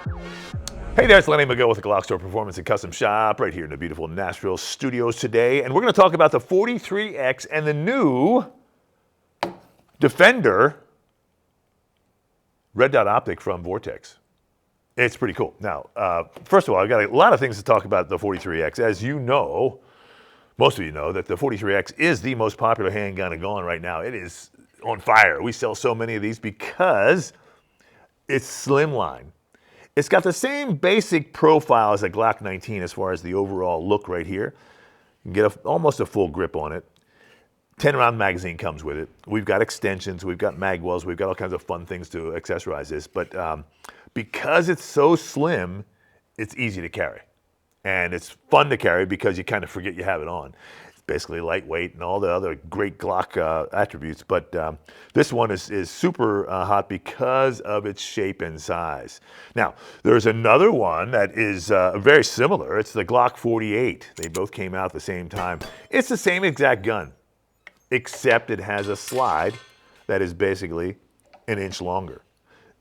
Hey there, it's Lenny McGill with the GlockStore Performance and Custom Shop right here in the beautiful Nashville studios today. And we're going to talk about the 43X and the new Defender red dot optic from Vortex. It's pretty cool. Now, first of all, I've got a lot of things to talk about the 43X. As you know, most of you know that the 43X is the most popular handgun going right now. It is on fire. We sell so many of these because it's slimline. It's got the same basic profile as a Glock 19 as far as the overall look right here. You can get almost a full grip on it. 10-round magazine comes with it. We've got extensions, we've got mag wells, we've got all kinds of fun things to accessorize this. But because it's so slim, it's easy to carry. And it's fun to carry because you kind of forget you have it on. It's basically lightweight and all the other great Glock attributes. But this one is super hot because of its shape and size. Now, there's another one that is very similar. It's the Glock 48. They both came out at the same time. It's the same exact gun, except it has a slide that is basically an inch longer.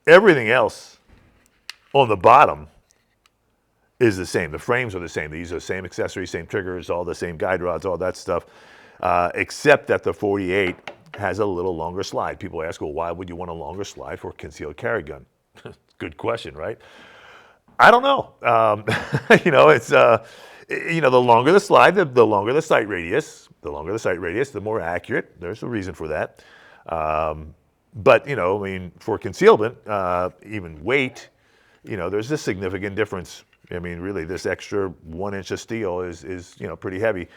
Everything else on the bottom is the same. The frames are the same. They use the same accessories, same triggers, all the same guide rods, all that stuff, except that the 48 has a little longer slide. People ask, well, why would you want a longer slide for a concealed carry gun? Good question, right? I don't know. It's the longer the slide, the longer the sight radius. The longer the sight radius, the more accurate. There's a reason for that. But for concealment, even weight, there's a significant difference. I mean, really, this extra 1 inch of steel is pretty heavy.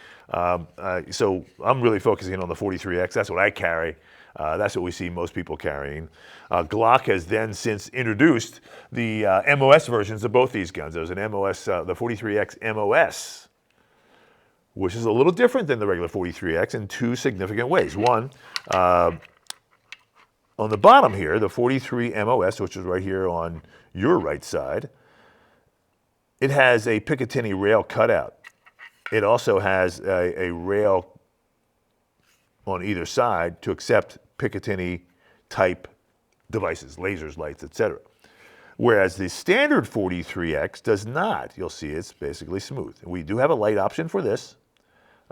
So I'm really focusing on the 43X. That's what I carry. That's what we see most people carrying. Glock has then since introduced the MOS versions of both these guns. There's an MOS, the 43X MOS, which is a little different than the regular 43X in two significant ways. One, on the bottom here, the 43 MOS, which is right here on your right side, it has a Picatinny rail cutout. It also has a rail on either side to accept Picatinny type devices, lasers, lights, etc. Whereas the standard 43X does not. You'll see it's basically smooth. We do have a light option for this.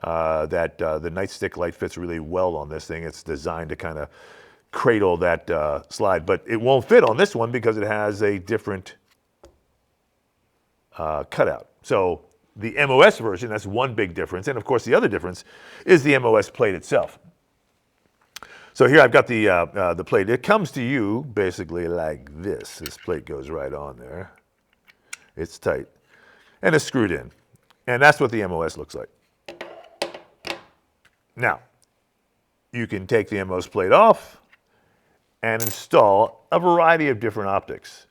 The nightstick light fits really well on this thing. It's designed to kind of cradle that slide, but it won't fit on this one because it has a different cutout. So the MOS version, that's one big difference. And of course, the other difference is the MOS plate itself. So here I've got the plate. It comes to you basically like this. This plate goes right on there. It's tight. And it's screwed in. And that's what the MOS looks like. Now, you can take the MOS plate off and install a variety of different optics.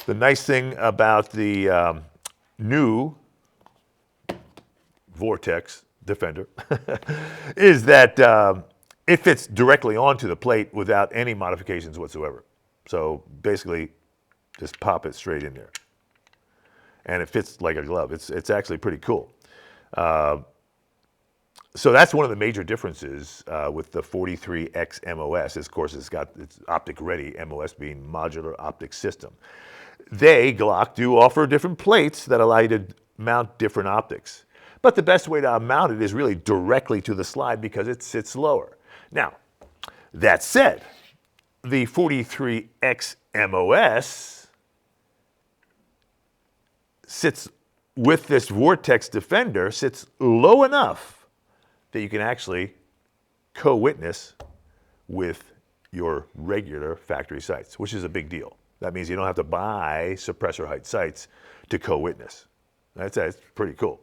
The nice thing about the new Vortex Defender is that it fits directly onto the plate without any modifications whatsoever. So basically, just pop it straight in there. And it fits like a glove. It's actually pretty cool. So that's one of the major differences with the 43X MOS. Of course, it's optic ready, MOS being modular optic system. Glock, do offer different plates that allow you to mount different optics. But the best way to mount it is really directly to the slide because it sits lower. Now, that said, the 43X MOS sits with this Vortex Defender, sits low enough that you can actually co-witness with your regular factory sights, which is a big deal. That means you don't have to buy suppressor height sights to co-witness. That's pretty cool.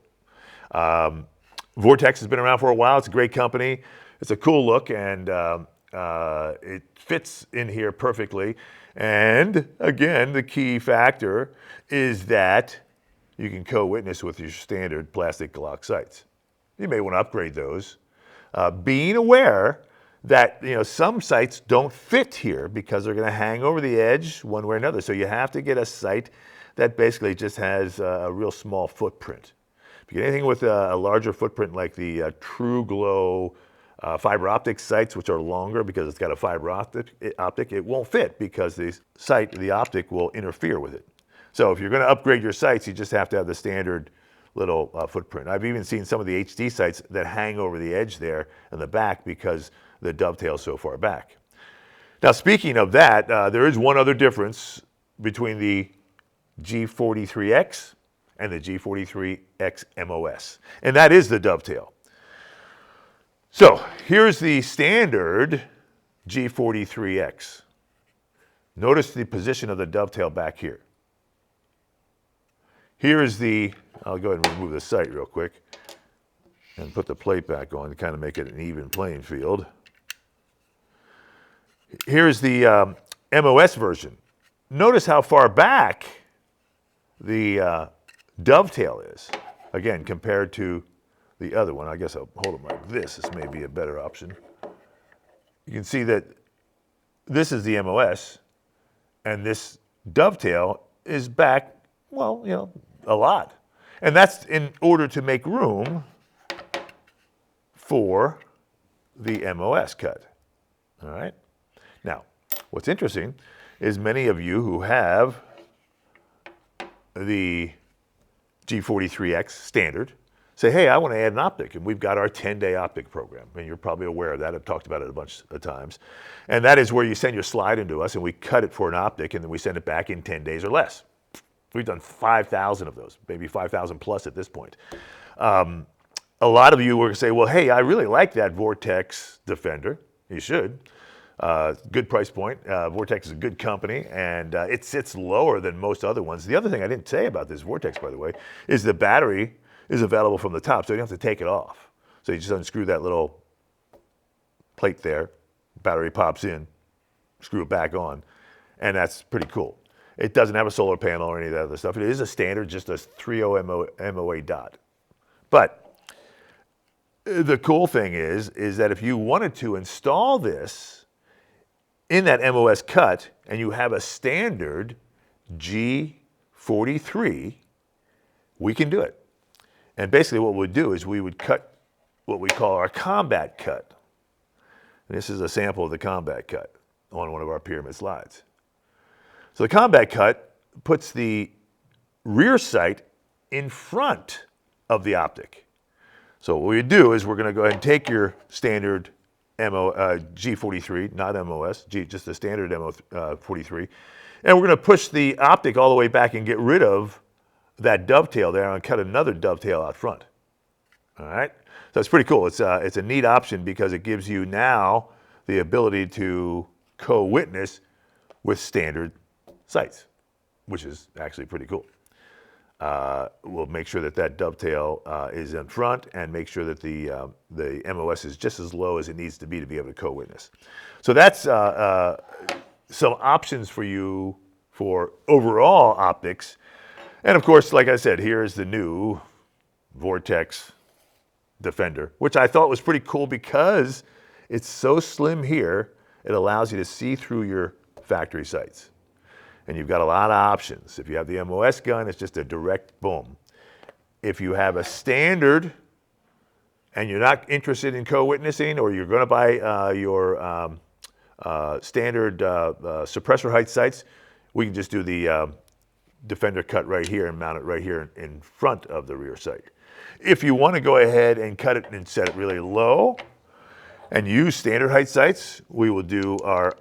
Vortex has been around for a while. It's a great company. It's a cool look, and it fits in here perfectly. And again, the key factor is that you can co-witness with your standard plastic Glock sights. You may want to upgrade those. Being aware that some sights don't fit here because they're going to hang over the edge one way or another. So you have to get a sight that basically just has a real small footprint. If you get anything with a larger footprint like the True Glow fiber optic sights, which are longer because it's got a fiber optic, it won't fit because the optic will interfere with it. So if you're going to upgrade your sights, you just have to have the standard little footprint. I've even seen some of the HD sights that hang over the edge there in the back because the dovetail's so far back. Now, speaking of that, there is one other difference between the G43X and the G43X MOS, and that is the dovetail. So here's the standard G43X. Notice the position of the dovetail back here. Here is the, I'll go ahead and remove the sight real quick and put the plate back on to kind of make it an even playing field. Here's the MOS version. Notice how far back the dovetail is, again, compared to the other one. I guess I'll hold them like this. This may be a better option. You can see that this is the MOS, and this dovetail is back, well, you know, a lot. And that's in order to make room for the MOS cut. All right? Now, what's interesting is many of you who have the G43X standard say, hey, I want to add an optic, and we've got our 10-day optic program, and you're probably aware of that. I've talked about it a bunch of times. And that is where you send your slide into us, and we cut it for an optic, and then we send it back in 10 days or less. We've done 5,000 of those, maybe 5,000 plus at this point. A lot of you were going to say, well, hey, I really like that Vortex Defender. You should. Good price point. Vortex is a good company, and it sits lower than most other ones. The other thing I didn't say about this Vortex, by the way, is the battery is available from the top, so you don't have to take it off. So you just unscrew that little plate there, battery pops in, screw it back on, and that's pretty cool. It doesn't have a solar panel or any of that other stuff. It is a standard, just a 3.0 MOA dot. But the cool thing is that if you wanted to install this in that MOS cut and you have a standard G43, we can do it. And basically what we'd do is we would cut what we call our combat cut. And this is a sample of the combat cut on one of our pyramid slides. So the combat cut puts the rear sight in front of the optic. So what we do is we're going to go ahead and take your standard G43, not MOS, just the standard MO43, and we're going to push the optic all the way back and get rid of that dovetail there and cut another dovetail out front. All right? So it's pretty cool. It's a neat option because it gives you now the ability to co-witness with standard sights, which is actually pretty cool. We'll make sure that that dovetail is in front and make sure that the MOS is just as low as it needs to be able to co-witness. So that's some options for you for overall optics. And of course, like I said, here's the new Vortex Defender, which I thought was pretty cool because it's so slim here, it allows you to see through your factory sights. And you've got a lot of options. If you have the MOS gun, it's just a direct boom. If you have a standard and you're not interested in co-witnessing, or you're going to buy your standard suppressor height sights, we can just do the Defender cut right here and mount it right here in front of the rear sight. If you want to go ahead and cut it and set it really low and use standard height sights, we will do our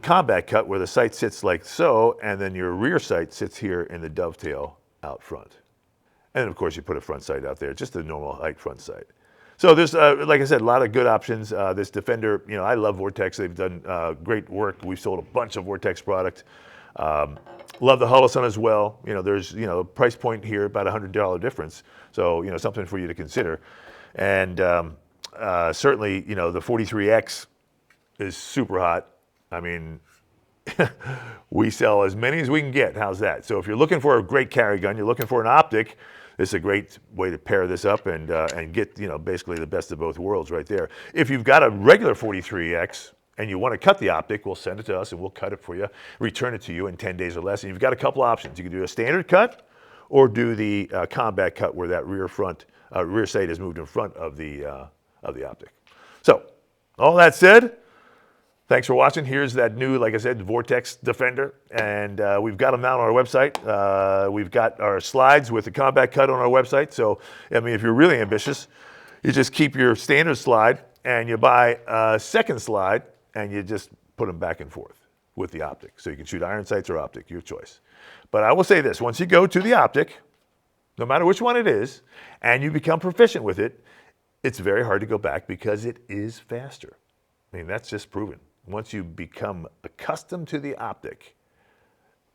combat cut where the sight sits like so, and then your rear sight sits here in the dovetail out front. And then of course you put a front sight out there, just a normal height front sight. So there's, like I said, a lot of good options. This Defender, you know, I love Vortex. They've done great work. We've sold a bunch of Vortex product. Love the Holosun as well. You know, there's, you know, price point here, about $100 difference. So, you know, something for you to consider. And certainly, you know, the 43X is super hot. I mean, we sell as many as we can get. How's that? So if you're looking for a great carry gun, you're looking for an optic, this is a great way to pair this up and get, you know, basically the best of both worlds right there. If you've got a regular 43X and you want to cut the optic, we'll send it to us and we'll cut it for you, return it to you in 10 days or less. And you've got a couple options. You can do a standard cut or do the combat cut where that rear sight is moved in front of the optic. So all that said, Thanks for watching. Here's that new, like I said, Vortex Defender, and we've got them now on our website. We've got our slides with the combat cut on our website. So, I mean, if you're really ambitious, you just keep your standard slide and you buy a second slide and you just put them back and forth with the Optic. So you can shoot iron sights or Optic, your choice. But I will say this, once you go to the Optic, no matter which one it is, and you become proficient with it, it's very hard to go back because it is faster. I mean, that's just proven. Once you become accustomed to the Optic,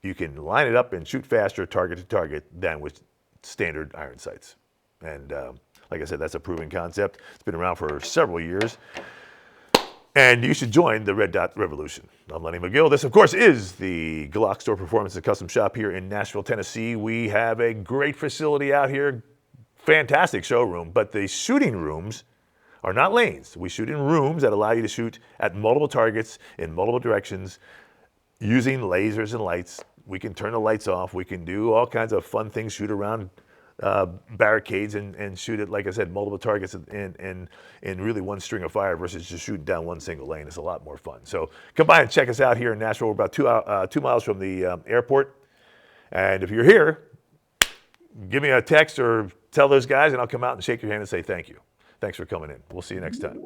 you can line it up and shoot faster target to target than with standard iron sights. And like I said, that's a proven concept. It's been around for several years. And you should join the Red Dot Revolution. I'm Lenny McGill. This, of course, is the GlockStore Performance and Custom Shop here in Nashville, Tennessee. We have a great facility out here, fantastic showroom, but the shooting rooms are not lanes. We shoot in rooms that allow you to shoot at multiple targets in multiple directions using lasers and lights. We can turn the lights off. We can do all kinds of fun things, shoot around barricades and shoot at, like I said, multiple targets in really one string of fire versus just shooting down one single lane. It's a lot more fun. So come by and check us out here in Nashville. We're about 2 miles from the airport. And if you're here, give me a text or tell those guys and I'll come out and shake your hand and say thank you. Thanks for coming in. We'll see you next time.